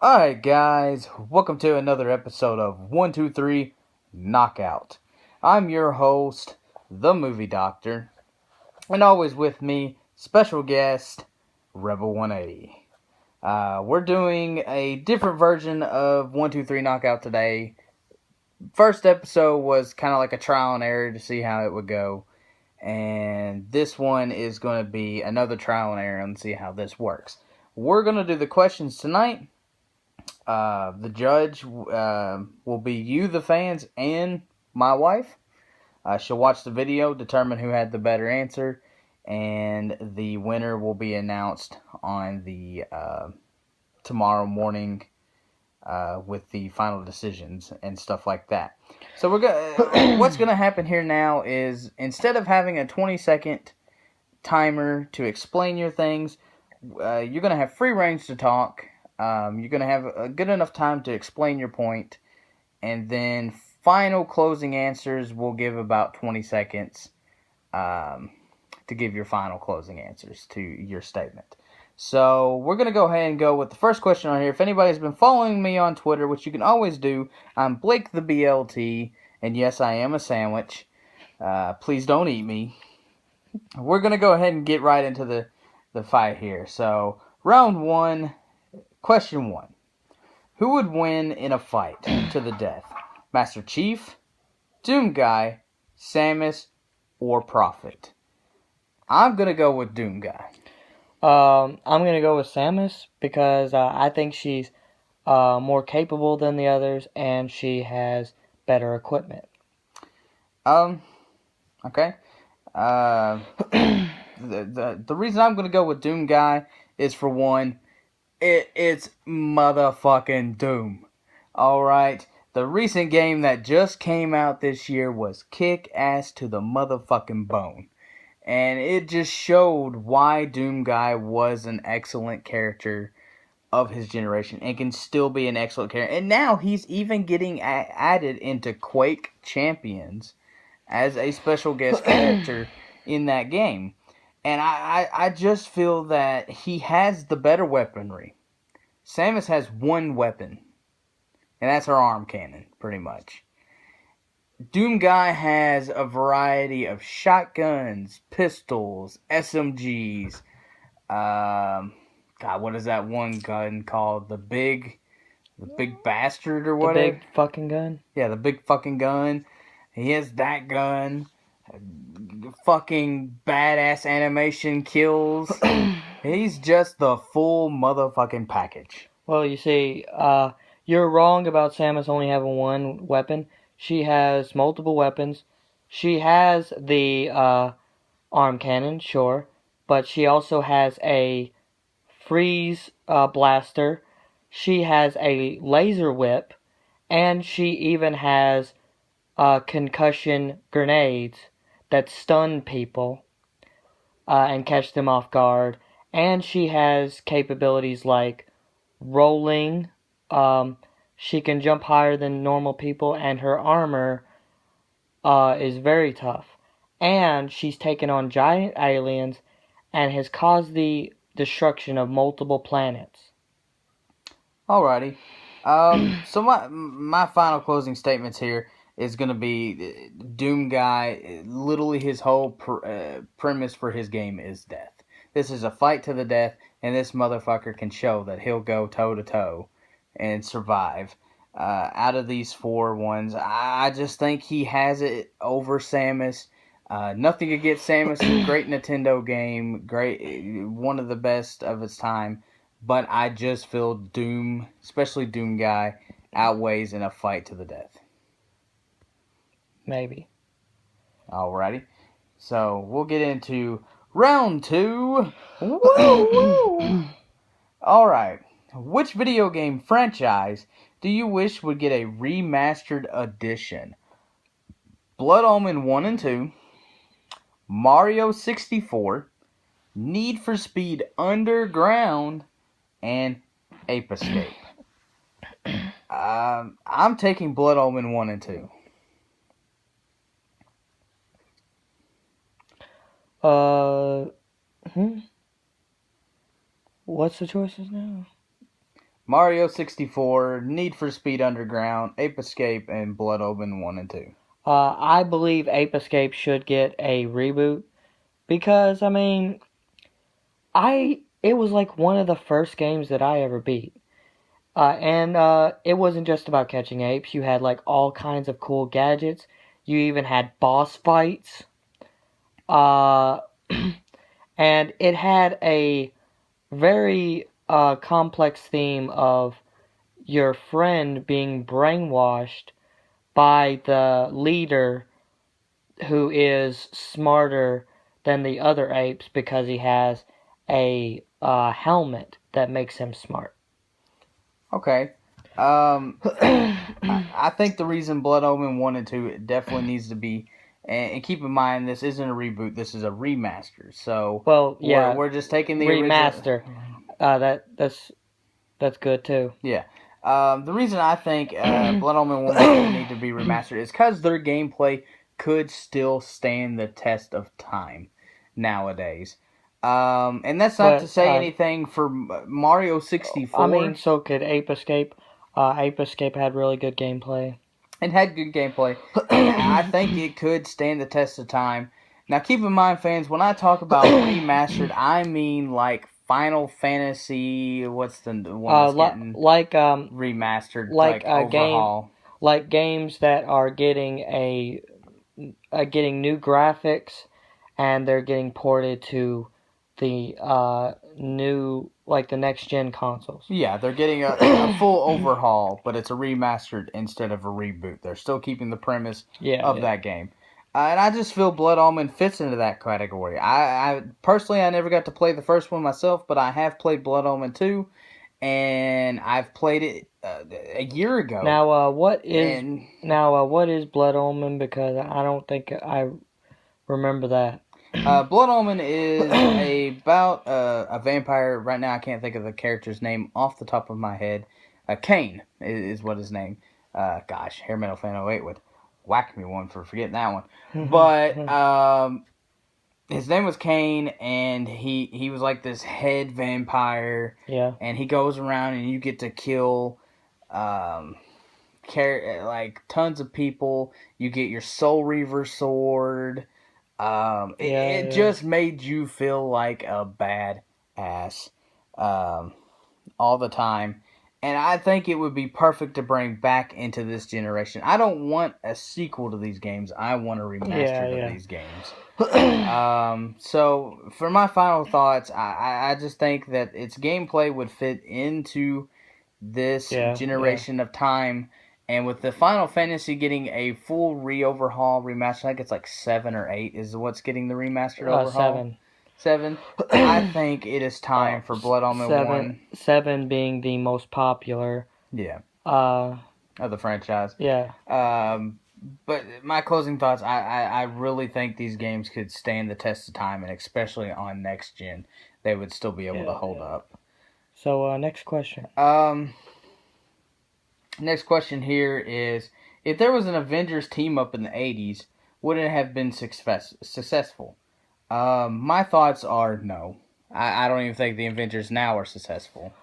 Alright, guys, welcome to another episode of 123 Knockout. I'm your host, the Movie Doctor, and always with me, special guest, Rebel 180. We're doing a different version of 123 Knockout today. First episode was kind of like a trial and error to see how it would go, and this one is going to be another trial and error and see how this works. We're going to do the questions tonight. The judge will be you, the fans, and my wife. She'll watch the video, determine who had the better answer, and the winner will be announced on the tomorrow morning with the final decisions and stuff like that. So what's gonna happen here now is instead of having a 20-second timer to explain your things, you're gonna have free range to talk. You're going to have a good enough time to explain your point, and then final closing answers will give about 20 seconds to give your final closing answers to your statement. So we're going to go ahead and go with the first question on here. If anybody's been following me on Twitter, which you can always do, I'm Blake the BLT, and yes, I am a sandwich. Please don't eat me. We're going to go ahead and get right into the fight here. So round one. Question 1. Who would win in a fight to the death? Master Chief, Doom Guy, Samus, or Prophet? I'm going to go with Doom Guy. I'm going to go with Samus because I think she's more capable than the others and she has better equipment. Okay. The reason I'm going to go with Doom Guy is, for one, it's motherfucking Doom. Alright? The recent game that just came out this year was kick ass to the motherfucking bone. And it just showed why Doom Guy was an excellent character of his generation and can still be an excellent character. And now he's even getting added into Quake Champions as a special guest character in that game. And I just feel that he has the better weaponry. Samus has one weapon, and that's her arm cannon, pretty much. Doom Guy has a variety of shotguns, pistols, SMGs. God, what is that one gun called? The big bastard or whatever. The big fucking gun. Yeah, the big fucking gun. He has that gun. Fucking badass animation kills. He's just the full motherfucking package. Well, you see, you're wrong about Samus only having one weapon. She has multiple weapons. She has the arm cannon, sure, but she also has a freeze blaster. She has a laser whip, and she even has concussion grenades that stun people and catch them off guard. And she has capabilities like rolling. She can jump higher than normal people, and her armor is very tough. And she's taken on giant aliens and has caused the destruction of multiple planets. Alrighty. So my final closing statements here is going to be Doom Guy. Literally, his whole premise for his game is death. This is a fight to the death, and this motherfucker can show that he'll go toe to toe and survive. Out of these four ones, I just think he has it over Samus. Nothing against Samus, great Nintendo game, great, one of the best of its time. But I just feel Doom, especially Doom Guy, outweighs in a fight to the death. Maybe. Alrighty. So we'll get into round 2. Woo woo! Alright. Which video game franchise do you wish would get a remastered edition? Blood Omen 1 and 2, Mario 64, Need for Speed Underground, and Ape Escape. I'm taking Blood Omen 1 and 2. What's the choices now? Mario 64, Need for Speed Underground, Ape Escape, and Blood Omen 1 and 2. I believe Ape Escape should get a reboot because I mean, it was like one of the first games that I ever beat. And it wasn't just about catching apes. You had like all kinds of cool gadgets. You even had boss fights. Uh, and it had a very complex theme of your friend being brainwashed by the leader who is smarter than the other apes because he has a helmet that makes him smart. Okay. I think the reason Blood Omen 1 and 2 definitely needs to be, and keep in mind, this isn't a reboot, this is a remaster. So, Well, yeah, we're just taking the remaster. That's good too. Yeah. The reason I think Blood Omen 1 and 2 need to be remastered is because their gameplay could still stand the test of time nowadays. And that's not to say anything for Mario 64. I mean, so could Ape Escape. Ape Escape had really good gameplay. It had good gameplay. And I think it could stand the test of time. Now, keep in mind, fans, when I talk about remastered, I mean like Final Fantasy. What's the one that's getting remastered? Like overhaul. Games that are getting getting new graphics, and they're getting ported to the new, like the next gen consoles. Yeah, they're getting a full overhaul, but it's a remastered instead of a reboot. They're still keeping the premise of that game. And I just feel Blood Omen fits into that category. I personally, I never got to play the first one myself, but I have played Blood Omen 2, and I've played it a year ago. Now, what is Blood Omen? Because I don't think I remember that. Blood Omen is about a vampire. Right now, I can't think of the character's name off the top of my head. Cain is what his name. Gosh, Hair Metal Fan 08 would whack me one for forgetting that one. But his name was Cain, and he was like this head vampire. Yeah. And he goes around, and you get to kill like tons of people. You get your Soul Reaver sword. It just made you feel like a badass all the time. And I think it would be perfect to bring back into this generation. I don't want a sequel to these games. I want a remaster of these games. So, for my final thoughts, I just think that its gameplay would fit into this generation of time. And with the Final Fantasy getting a full re-overhaul remaster, I think it's like 7 or 8 is what's getting the remastered overhaul. 7. I think it is time for Blood Omen 1. 7 being the most popular. Yeah. Of the franchise. Yeah. But my closing thoughts, I really think these games could stand the test of time, and especially on next gen, they would still be able to hold up. So, next question. Next question here is, if there was an Avengers team up in the 80s, would it have been successful? My thoughts are no. I don't even think the Avengers now are successful.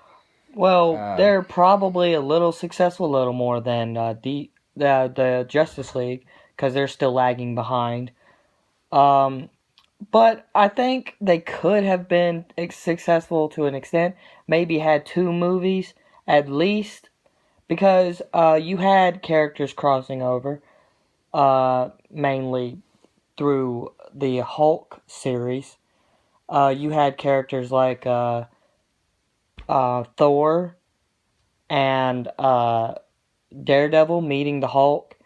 Well, they're probably a little successful, a little more than the Justice League, because they're still lagging behind. But I think they could have been successful to an extent. Maybe had 2 movies at least. Because you had characters crossing over, mainly through the Hulk series. You had characters like Thor and Daredevil meeting the Hulk.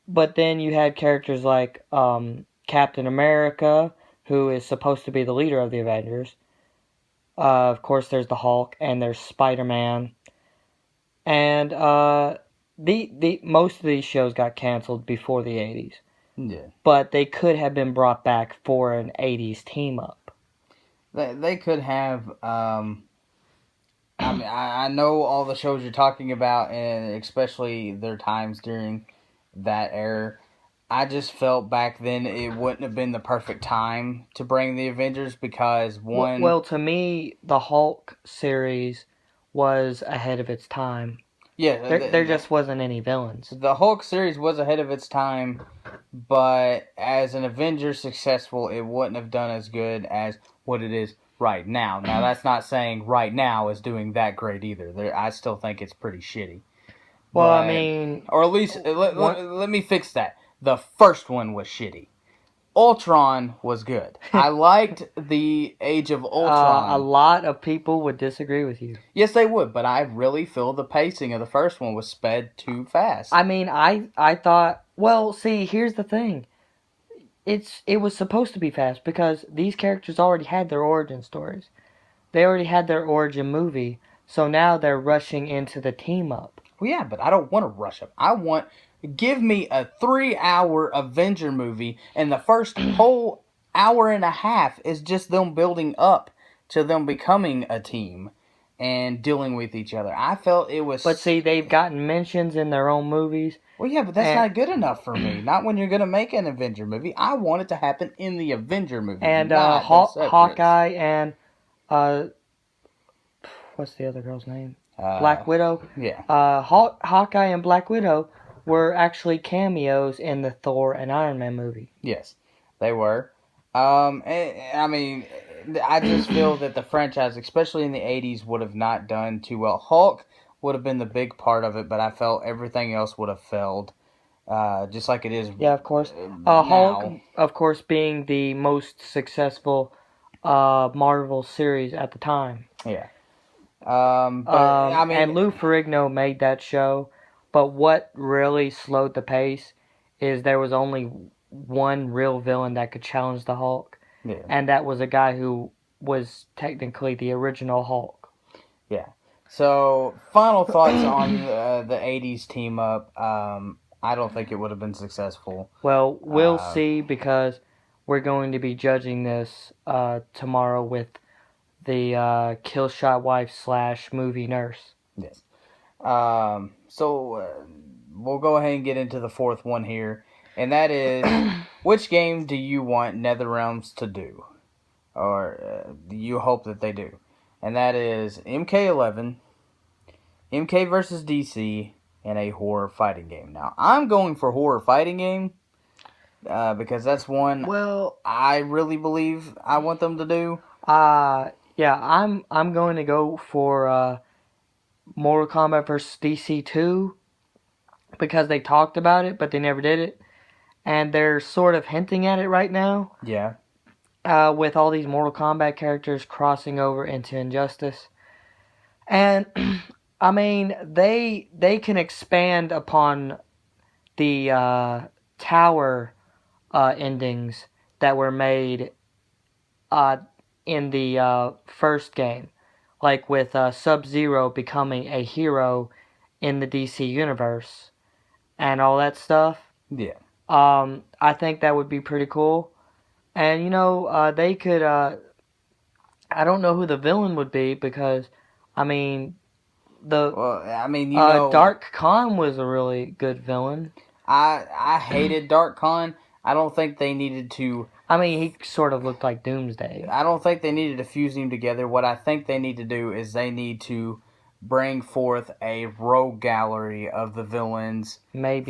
But then you had characters like Captain America, who is supposed to be the leader of the Avengers. Of course, there's the Hulk, and there's Spider-Man. And the most of these shows got canceled before the 80s. Yeah. But they could have been brought back for an 80s team up. They could have. I mean, I know all the shows you're talking about, and especially their times during that era. I just felt back then it wouldn't have been the perfect time to bring the Avengers because one. Well, to me, the Hulk series was ahead of its time. Yeah, There just wasn't any villains. the Hulk series was ahead of its time, but as an Avengers successful, it wouldn't have done as good as what it is right now. Now, that's not saying right now is doing that great either. I still think it's pretty shitty. Well, But, I mean, or at least, let me fix that. The first one was shitty. Ultron was good. I liked the Age of Ultron. a lot of people would disagree with you. Yes, they would, but I really feel the pacing of the first one was sped too fast. I mean, I thought, well, see, here's the thing. It was supposed to be fast because these characters already had their origin stories. They already had their origin movie, so now they're rushing into the team up. Well, yeah, but I don't want to rush them. Give me a 3-hour Avenger movie, and the first whole hour and a half is just them building up to them becoming a team and dealing with each other. I felt it was. But see, they've gotten mentions in their own movies. Well, yeah, but that's not good enough for me. Not when you're going to make an Avenger movie. I want it to happen in the Avenger movie. And not Hawkeye and what's the other girl's name? Black Widow. Yeah. Hawkeye and Black Widow were actually cameos in the Thor and Iron Man movie. Yes, they were. I mean, I just feel that the franchise, especially in the 80s, would have not done too well. Hulk would have been the big part of it, but I felt everything else would have failed, just like it is. Yeah, of course. Now. Hulk, of course, being the most successful Marvel series at the time. Yeah. I mean, and Lou Ferrigno made that show, but what really slowed the pace is there was only one real villain that could challenge the Hulk, and that was a guy who was technically the original Hulk. Yeah. So, final thoughts on the 80s team up. I don't think it would have been successful. Well, we'll see, because we're going to be judging this tomorrow with the Killshot wife / movie nurse. Yes. So we'll go ahead and get into the fourth one here, and that is, which game do you want NetherRealms to do, or you hope that they do? And that is MK11, MK versus DC, and a horror fighting game. Now, I'm going for horror fighting game because that's one I really believe I want them to do. Yeah, I'm going to go for Mortal Kombat vs. DC 2 because they talked about it, but they never did it. And they're sort of hinting at it right now. Yeah. With all these Mortal Kombat characters crossing over into Injustice. And, I mean, they can expand upon the tower endings that were made in the first game, like with Sub-Zero becoming a hero in the DC universe and all that stuff. Yeah. I think that would be pretty cool. And, they could, I don't know who the villain would be because, I mean, Dark Khan was a really good villain. I hated Dark Khan. I don't think they needed to... I mean, he sort of looked like Doomsday. I don't think they needed to fuse him together. What I think they need to do is they need to bring forth a rogue gallery of the villains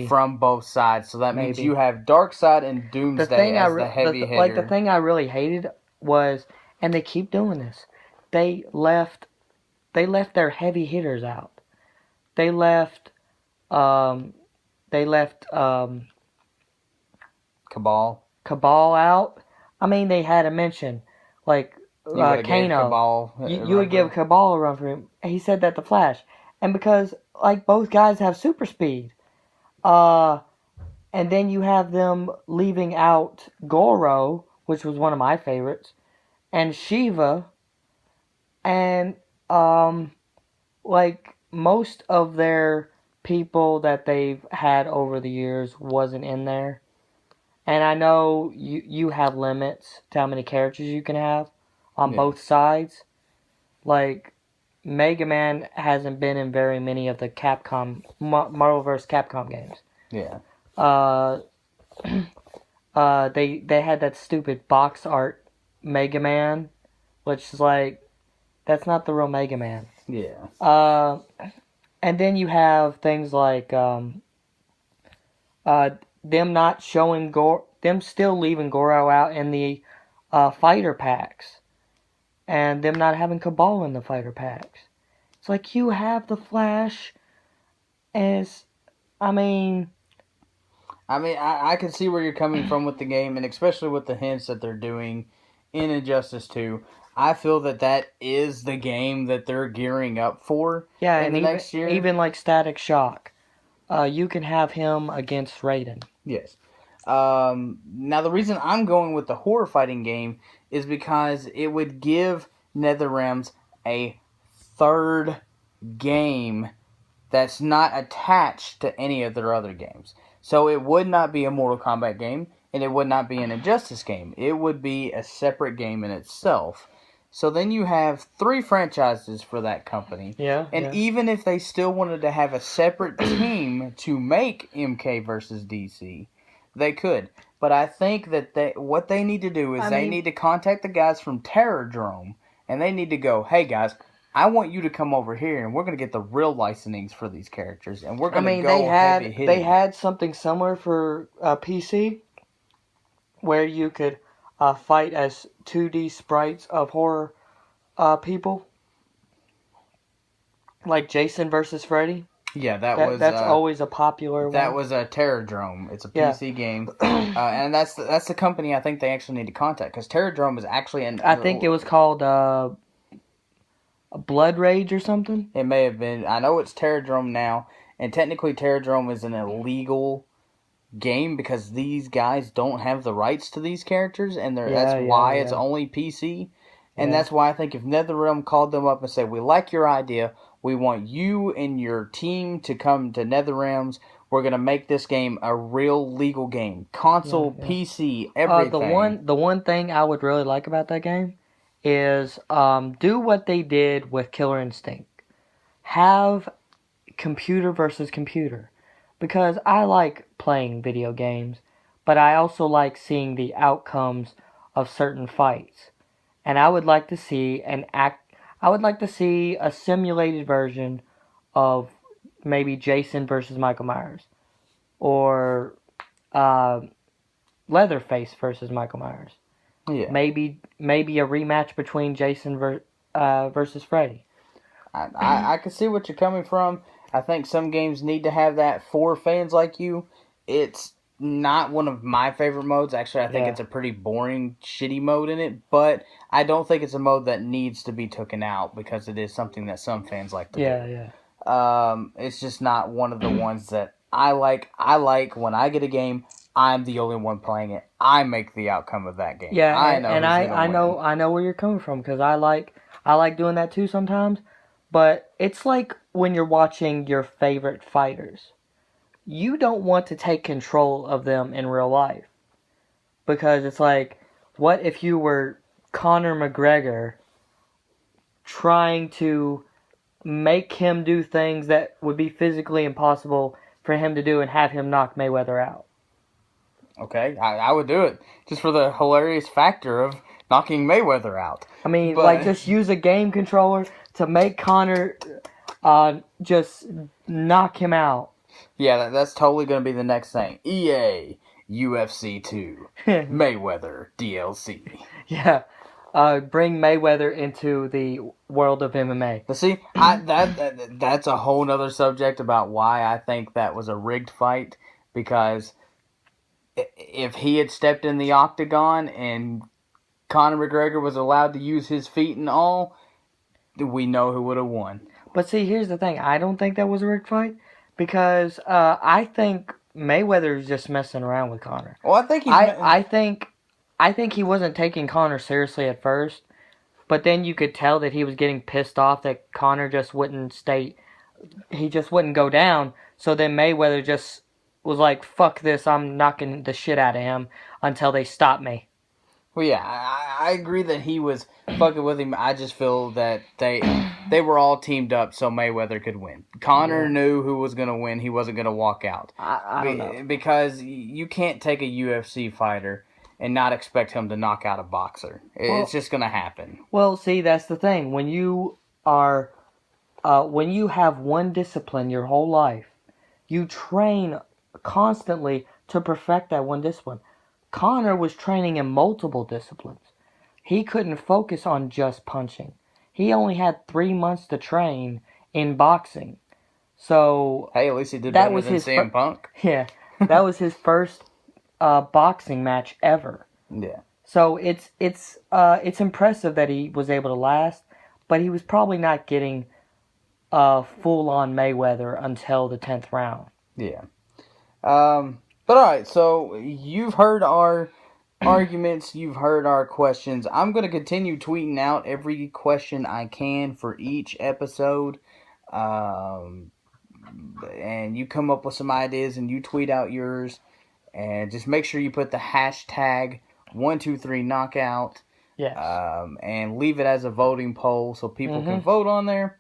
from both sides. So that means you have Darkseid and Doomsday as the heavy hitter. Like, the thing I really hated was, and they keep doing this, they left their heavy hitters out. They left Cabal out. I mean, they had a mention, like Kano. You would give Cabal a run for him. He said that to Flash, and because like both guys have super speed, and then you have them leaving out Goro, which was one of my favorites, and Shiva, and like most of their people that they've had over the years wasn't in there. And I know you have limits to how many characters you can have on both sides. Like, Mega Man hasn't been in very many of the Marvel vs. Capcom games. Yeah. They had that stupid box art Mega Man, which is like, that's not the real Mega Man. Yeah. And then you have things like uh, them not showing them still leaving Goro out in the fighter packs, and them not having Cabal in the fighter packs. It's like you have the Flash as, I mean, I can see where you're coming from with the game, and especially with the hints that they're doing in Injustice 2. I feel that that is the game that they're gearing up for yeah, in and the even next year. even like Static Shock, you can have him against Raiden. Yes. Now, the reason I'm going with the horror fighting game is because it would give NetherRealms a third game that's not attached to any of their other games. So it would not be a Mortal Kombat game, and it would not be an Injustice game. It would be a separate game in itself. So then you have three franchises for that company. Yeah, And yeah. even if they still wanted to have a separate team to make MK versus DC, they could. But I think that what they need to do is they need to contact the guys from Terradrome, and they need to go, hey guys, I want you to come over here, and we're gonna get the real licensings for these characters, and we're gonna go heavy hitting. They had something similar for PC, where you could fight as 2D sprites of horror people, like Jason versus Freddy. Yeah, That's always a popular that one. was a Terradrome. It's a Yeah. PC game, and that's the company I think they actually need to contact, because Terradrome is actually an. I think it was called Blood Rage or something. It may have been. I know it's Terradrome now, and technically Terradrome is an illegal game because these guys don't have the rights to these characters, and that's why it's only PC. And that's why I think if NetherRealm called them up and said, "We like your idea. We want you and your team to come to NetherRealms. We're gonna make this game a real legal game, console, PC, everything." The one thing I would really like about that game is do what they did with Killer Instinct. Have computer versus computer, because I like playing video games, but I also like seeing the outcomes of certain fights. And I would like to see I would like to see a simulated version of maybe Jason versus Michael Myers, or uh, Leatherface versus Michael Myers. Yeah. Maybe a rematch between Jason versus Freddy. I can see what you're coming from. I think some games need to have that for fans like you. It's not one of my favorite modes. Actually, I think it's a pretty boring, shitty mode in it. But I don't think it's a mode that needs to be taken out because it is something that some fans like to do. Yeah. It's just not one of the ones that I like. I like when I get a game, I'm the only one playing it. I make the outcome of that game. Yeah, I know. And I know where you're coming from, because I like doing that too sometimes. But it's like when you're watching your favorite fighters. You don't want to take control of them in real life, because it's like, what if you were Conor McGregor trying to make him do things that would be physically impossible for him to do and have him knock Mayweather out? Okay, I would do it just for the hilarious factor of knocking Mayweather out. I mean, just use a game controller to make Conor just knock him out. Yeah, that's totally going to be the next thing. EA, UFC 2, Mayweather, DLC. Yeah, bring Mayweather into the world of MMA. But see, that's a whole nother subject about why I think that was a rigged fight, because if he had stepped in the octagon and Conor McGregor was allowed to use his feet and all, we know who would have won. But see, here's the thing. I don't think that was a rigged fight, because I think Mayweather is just messing around with Conor. Well, I think I think he wasn't taking Conor seriously at first, but then you could tell that he was getting pissed off that Conor just wouldn't he just wouldn't go down. So then Mayweather just was like, "Fuck this! I'm knocking the shit out of him until they stop me." Well, yeah, I agree that he was fucking with him. I just feel that they were all teamed up so Mayweather could win. Conor knew who was going to win. He wasn't going to walk out. I don't know. Because you can't take a UFC fighter and not expect him to knock out a boxer. It's just going to happen. Well, see, that's the thing. When you are when you have one discipline your whole life, you train constantly to perfect that one discipline. Connor was training in multiple disciplines. He couldn't focus on just punching. He only had 3 months to train in boxing. So Hey, at least he did that better was than his CM Punk. yeah, that was his first boxing match ever. Yeah. So it's impressive that he was able to last, but he was probably not getting full on Mayweather until the 10th round. Yeah. But alright, so you've heard our arguments, you've heard our questions. I'm going to continue tweeting out every question I can for each episode. And you come up with some ideas and you tweet out yours. And just make sure you put the hashtag 123knockout. Yes. And leave it as a voting poll so people can vote on there.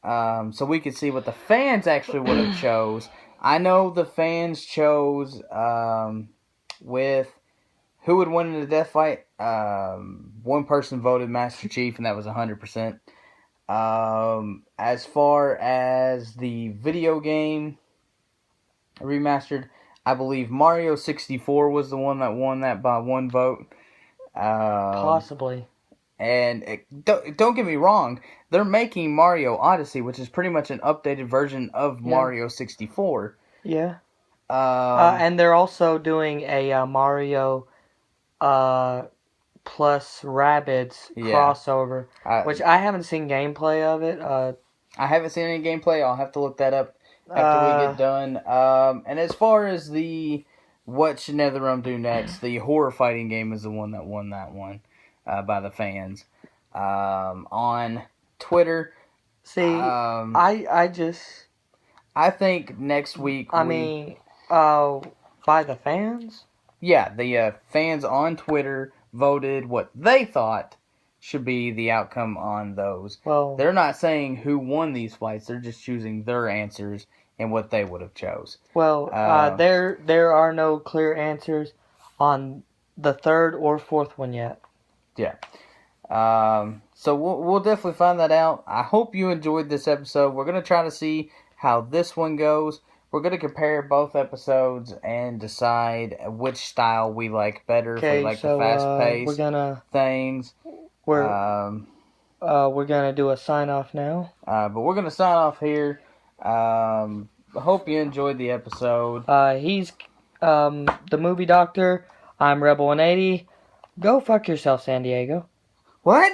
So we can see what the fans actually would have chose. I know the fans chose with who would win in a death fight. One person voted Master Chief, and that was 100%. As far as the video game remastered, I believe Mario 64 was the one that won that by one vote. Possibly. And don't get me wrong, they're making Mario Odyssey, which is pretty much an updated version of Mario 64. Yeah. And they're also doing a Mario plus Rabbids crossover, which I haven't seen gameplay of it. I haven't seen any gameplay. I'll have to look that up after we get done. And as far as the what should NetherRealm do next, the horror fighting game is the one that won that one by the fans on Twitter. See, I think next week. By the fans. Yeah, the fans on Twitter voted what they thought should be the outcome on those. Well, they're not saying who won these fights; they're just choosing their answers and what they would have chose. Well, there are no clear answers on the third or fourth one yet. Yeah. So we'll definitely find that out. I hope you enjoyed this episode. We're gonna try to see how this one goes. We're gonna compare both episodes and decide which style we like better. If we like the fast-paced things. We're gonna do a sign off now. But we're gonna sign off here. Hope you enjoyed the episode. He's the movie doctor. I'm Rebel 180. Go fuck yourself, San Diego. What?